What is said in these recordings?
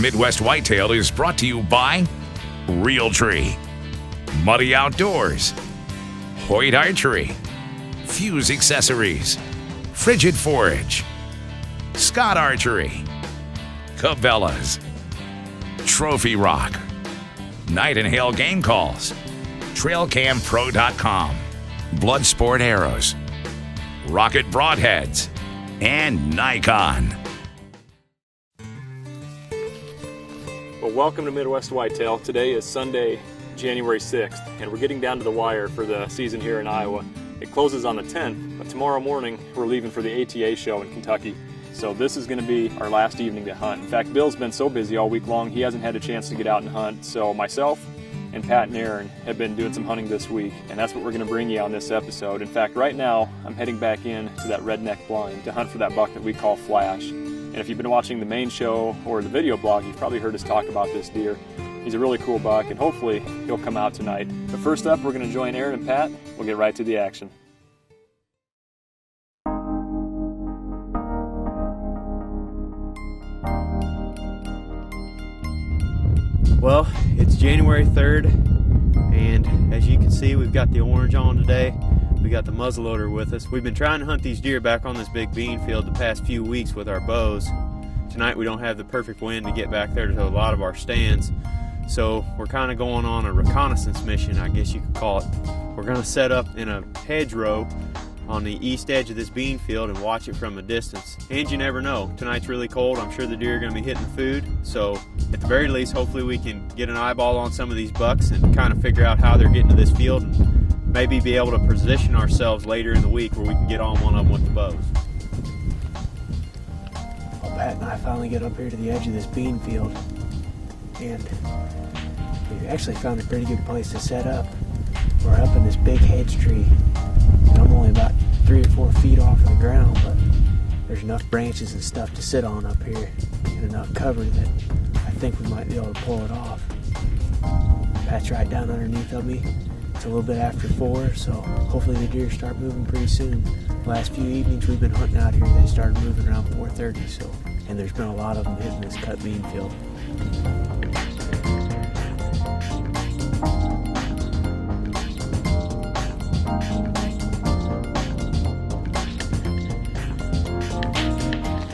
Midwest Whitetail is brought to you by Realtree, Muddy Outdoors, Hoyt Archery, Fuse Accessories, Frigid Forage, Scott Archery, Cabela's, Trophy Rock, Night and Hail Game Calls, TrailCamPro.com, Bloodsport Arrows, Rocket Broadheads, and Nikon. Well, welcome to Midwest Whitetail. Today is Sunday, January 6th, and we're getting down to the wire for the season here in Iowa. It closes on the 10th, but tomorrow morning we're leaving for the ATA show in Kentucky. So this is going to be our last evening to hunt. In fact, Bill's been so busy all week long, he hasn't had a chance to get out and hunt. So myself and Pat and Aaron have been doing some hunting this week, and that's what we're going to bring you on this episode. In fact, right now I'm heading back in to that redneck blind to hunt for that buck that we call Flash. And if you've been watching the main show or the video blog, you've probably heard us talk about this deer. He's a really cool buck, and hopefully he'll come out tonight. But first up, we're going to join Aaron and Pat. We'll get right to the action. Well, it's January 3rd, and as you can see, we've got the orange on today. We got the muzzleloader with us. We've been trying to hunt these deer back on this big bean field the past few weeks with our bows. Tonight we don't have the perfect wind to get back there to a lot of our stands, so we're kind of going on a reconnaissance mission, I guess you could call it. We're going to set up in a hedgerow on the east edge of this bean field and watch it from a distance. And you never know, tonight's really cold. I'm sure the deer are going to be hitting the food, so at the very least, hopefully we can get an eyeball on some of these bucks and kind of figure out how they're getting to this field, and maybe be able to position ourselves later in the week where we can get on one of them with the bows. Well, Pat and I finally get up here to the edge of this bean field, and we actually found a pretty good place to set up. We're up in this big hedge tree, and I'm only about 3 or 4 feet off of the ground, but there's enough branches and stuff to sit on up here and enough cover that I think we might be able to pull it off. Pat's right down underneath of me. It's a little bit after 4, so hopefully the deer start moving pretty soon. The last few evenings we've been hunting out here, they started moving around 4:30, so, and there's been a lot of them hitting this cut bean field.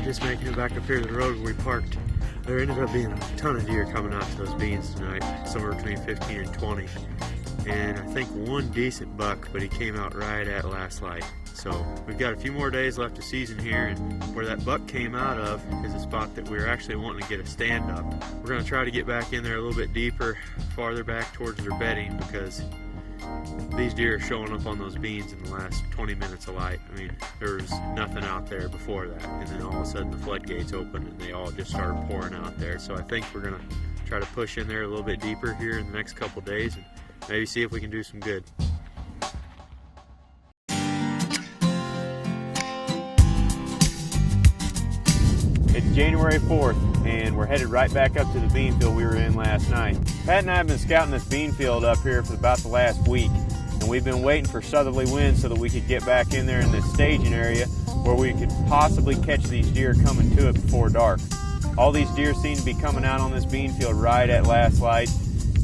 Just making it back up here to the road where we parked. There ended up being a ton of deer coming out to those beans tonight, somewhere between 15 and 20. And I think one decent buck, but he came out right at last light. So we've got a few more days left of season here, and where that buck came out of is a spot that we're actually wanting to get a stand up. We're going to try to get back in there a little bit deeper, farther back towards their bedding, because these deer are showing up on those beans in the last 20 minutes of light. I mean, there was nothing out there before that, and then all of a sudden the floodgates opened and they all just started pouring out there. So I think we're going to try to push in there a little bit deeper here in the next couple days and maybe see if we can do some good. It's January 4th, and we're headed right back up to the bean field we were in last night. Pat and I have been scouting this bean field up here for about the last week, and we've been waiting for southerly winds so that we could get back in there in this staging area where we could possibly catch these deer coming to it before dark. All these deer seem to be coming out on this bean field right at last light,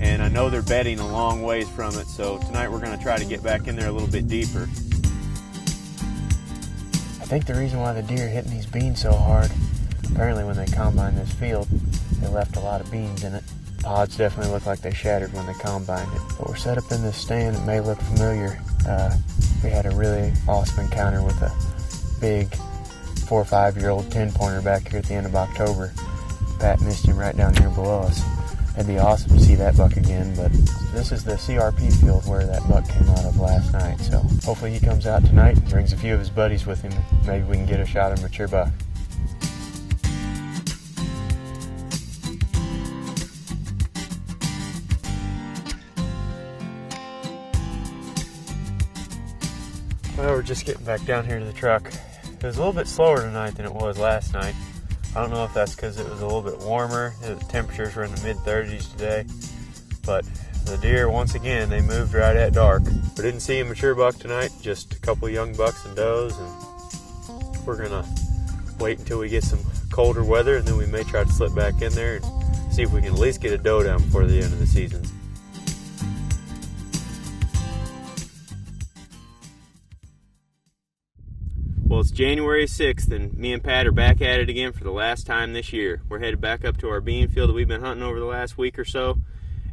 and I know they're bedding a long ways from it, so tonight we're going to try to get back in there a little bit deeper. I think the reason why the deer are hitting these beans so hard, apparently when they combined this field, they left a lot of beans in it. Pods definitely look like they shattered when they combined it. But we're set up in this stand that may look familiar. We had a really awesome encounter with a big 4 or 5-year-old 10-pointer back here at the end of October. Pat missed him right down here below us. It'd be awesome to see that buck again, but this is the CRP field where that buck came out of last night. So hopefully he comes out tonight and brings a few of his buddies with him. Maybe we can get a shot at a mature buck. Well, we're just getting back down here to the truck. It was a little bit slower tonight than it was last night. I don't know if that's because it was a little bit warmer. The temperatures were in the mid-30s today. But the deer, once again, they moved right at dark. We didn't see a mature buck tonight, just a couple young bucks and does. And we're going to wait until we get some colder weather, and then we may try to slip back in there and see if we can at least get a doe down before the end of the season. Well, it's January 6th, and me and Pat are back at it again for the last time this year. We're headed back up to our bean field that we've been hunting over the last week or so,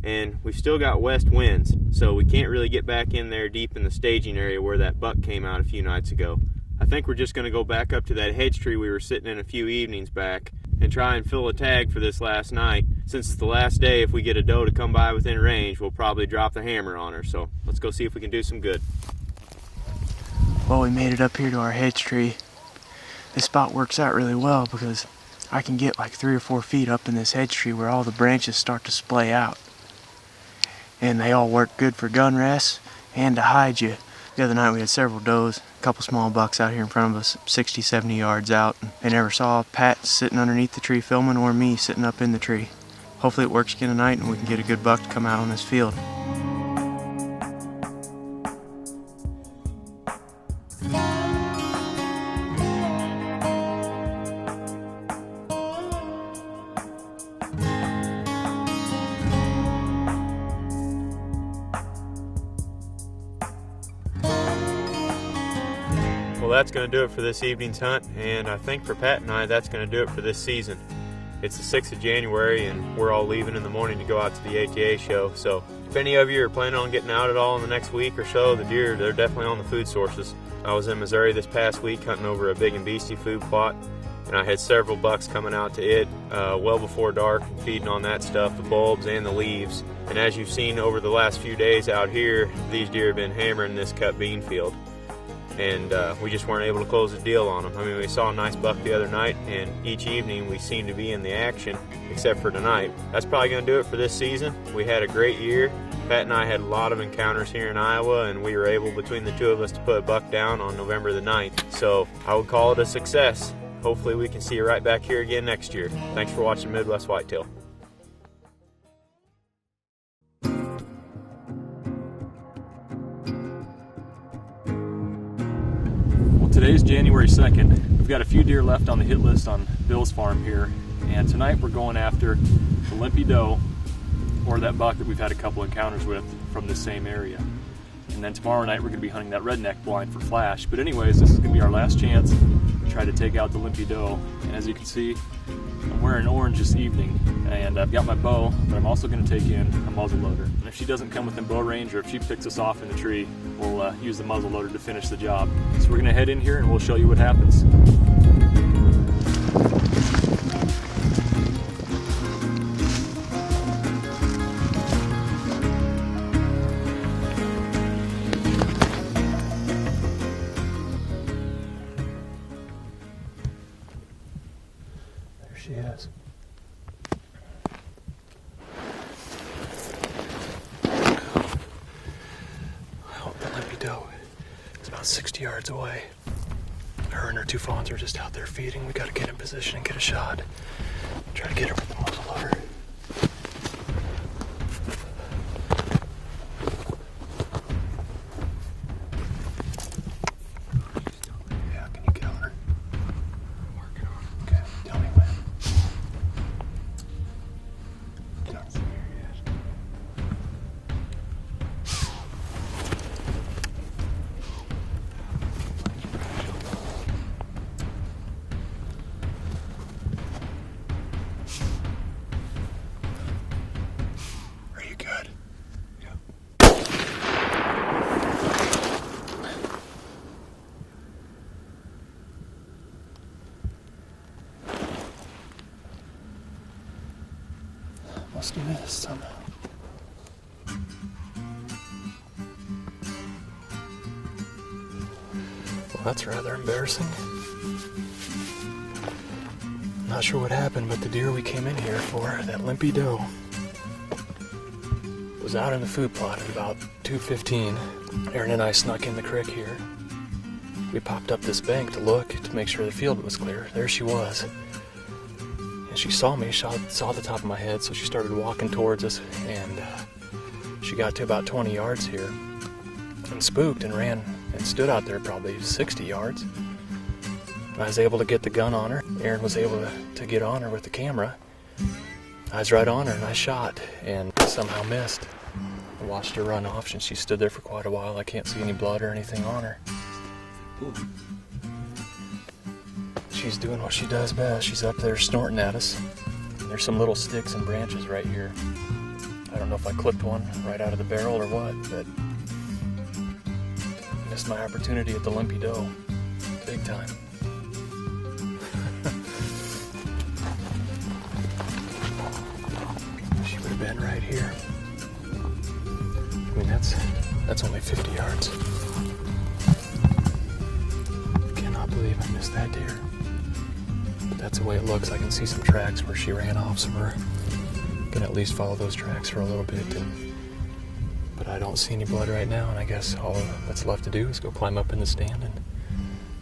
and we've still got west winds, so we can't really get back in there deep in the staging area where that buck came out a few nights ago. I think we're just going to go back up to that hedge tree we were sitting in a few evenings back and try and fill a tag for this last night. Since it's the last day, if we get a doe to come by within range, we'll probably drop the hammer on her. So let's go see if we can do some good. Well, we made it up here to our hedge tree. This spot works out really well because I can get like 3 or 4 feet up in this hedge tree where all the branches start to splay out. And they all work good for gun rests and to hide you. The other night we had several does, a couple small bucks out here in front of us, 60, 70 yards out. And they never saw Pat sitting underneath the tree filming or me sitting up in the tree. Hopefully it works again tonight and we can get a good buck to come out on this field. Well, that's going to do it for this evening's hunt, and I think for Pat and I, that's going to do it for this season. It's the 6th of January, and we're all leaving in the morning to go out to the ATA show. So if any of you are planning on getting out at all in the next week or so, the deer, they're definitely on the food sources. I was in Missouri this past week hunting over a big and beastie food plot, and I had several bucks coming out to it well before dark and feeding on that stuff, the bulbs and the leaves. And as you've seen over the last few days out here, these deer have been hammering this cut bean field. And we just weren't able to close the deal on them. I mean, we saw a nice buck the other night, and each evening we seem to be in the action, except for tonight. That's probably going to do it for this season. We had a great year. Pat and I had a lot of encounters here in Iowa, and we were able, between the two of us, to put a buck down on November the 9th. So I would call it a success. Hopefully we can see you right back here again next year. Thanks for watching Midwest Whitetail. Today's January 2nd. We've got a few deer left on the hit list on Bill's farm here, and tonight we're going after the Limpy Doe, or that buck that we've had a couple encounters with from the same area. And then tomorrow night we're going to be hunting that redneck blind for flash. But anyways, this is going to be our last chance to try to take out the Limpy Doe. And as you can see, I'm wearing orange this evening, and I've got my bow, but I'm also going to take in a muzzleloader. And if she doesn't come within bow range, or if she picks us off in the tree, we'll use the muzzleloader to finish the job. So we're going to head in here and we'll show you what happens. There she is. The Limpy Doe is about 60 yards away. Her and her two fawns are just out there feeding. We got to get in position and get a shot. Try to get her with the muzzleloader. Yeah, can you get on her? I'm working on her. Okay, tell me when. Don't see her yet. Are you good? Yeah. Must do this somehow. Well, that's rather embarrassing. Not sure what happened, but the deer we came in here for, that Limpy Doe, was out in the food plot at about 2:15. Aaron and I snuck in the creek here. We popped up this bank to look to make sure the field was clear. There she was. And she saw me, saw the top of my head, so she started walking towards us, and she got to about 20 yards here and spooked and ran and stood out there probably 60 yards. I was able to get the gun on her. Aaron was able to get on her with the camera. I was right on her and I shot and somehow missed. I watched her run off and she stood there for quite a while. I can't see any blood or anything on her. She's doing what she does best. She's up there snorting at us. And there's some little sticks and branches right here. I don't know if I clipped one right out of the barrel or what, but I missed my opportunity at the Limpy Doe. Big time. She would have been right here. I mean, that's only 50 yards. Cannot believe I missed that deer. But that's the way it looks. I can see some tracks where she ran off, so we're gonna at least follow those tracks for a little bit. But I don't see any blood right now, and I guess all that's left to do is go climb up in the stand and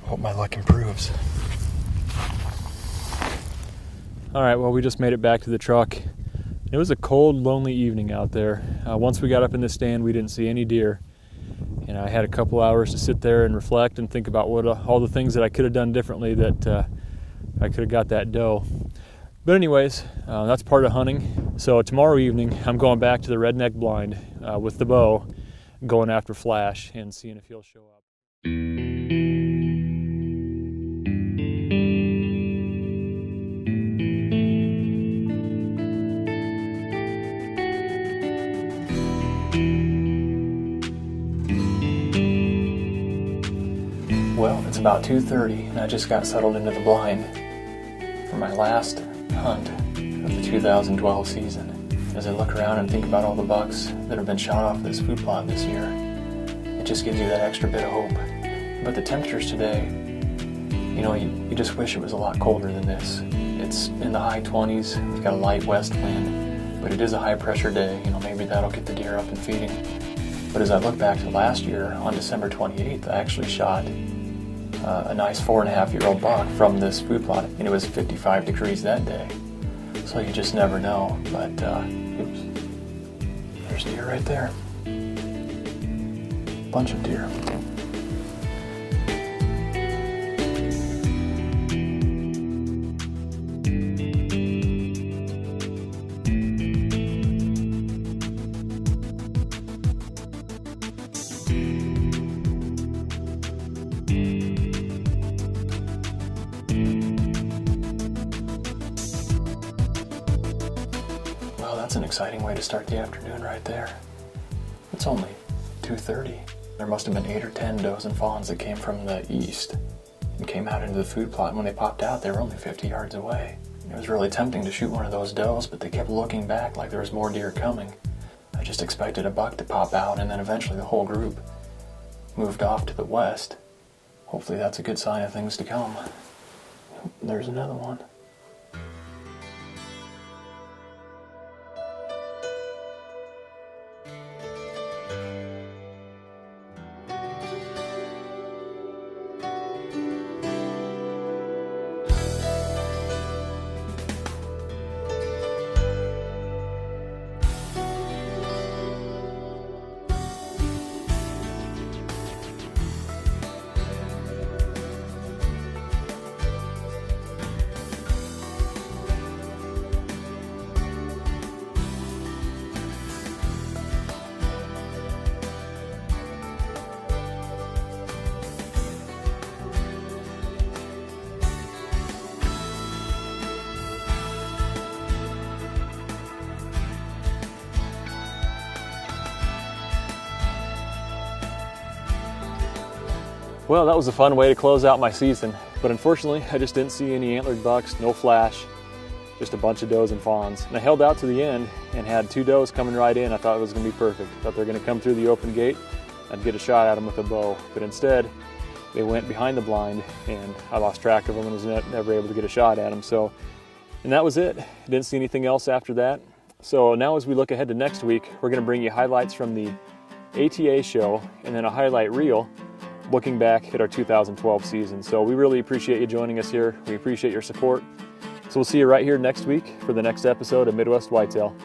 hope my luck improves. All right, well, we just made it back to the truck. It was a cold, lonely evening out there. Once we got up in the stand, we didn't see any deer. And I had a couple hours to sit there and reflect and think about what all the things that I could have done differently that I could have got that doe. But anyways, that's part of hunting. So tomorrow evening, I'm going back to the redneck blind with the bow, going after Flash and seeing if he'll show up. Well, it's about 2:30 and I just got settled into the blind for my last hunt of the 2012 season. As I look around and think about all the bucks that have been shot off this food plot this year, it just gives you that extra bit of hope. But the temperatures today, you know, you just wish it was a lot colder than this. It's in the high 20s, we've got a light west wind, but it is a high pressure day. You know, maybe that'll get the deer up and feeding. But as I look back to last year, on December 28th, I actually shot a nice 4.5-year-old buck from this food plot, and it was 55 degrees that day. So you just never know. But oops, there's deer right there. Bunch of deer. That's an exciting way to start the afternoon right there. It's only 2:30. There must have been 8 or 10 does and fawns that came from the east and came out into the food plot. And when they popped out, they were only 50 yards away. It was really tempting to shoot one of those does, but they kept looking back like there was more deer coming. I just expected a buck to pop out, and then eventually the whole group moved off to the west. Hopefully that's a good sign of things to come. There's another one. Well, that was a fun way to close out my season, but unfortunately I just didn't see any antlered bucks, no flash, just a bunch of does and fawns. And I held out to the end and had 2 does coming right in. I thought it was going to be perfect. I thought they were going to come through the open gate, I'd get a shot at them with a bow, but instead they went behind the blind and I lost track of them and was never able to get a shot at them. And that was it. I didn't see anything else after that. So now as we look ahead to next week, we're going to bring you highlights from the ATA show and then a highlight reel looking back at our 2012 season. So we really appreciate you joining us here. We appreciate your support. So we'll see you right here next week for the next episode of Midwest Whitetail.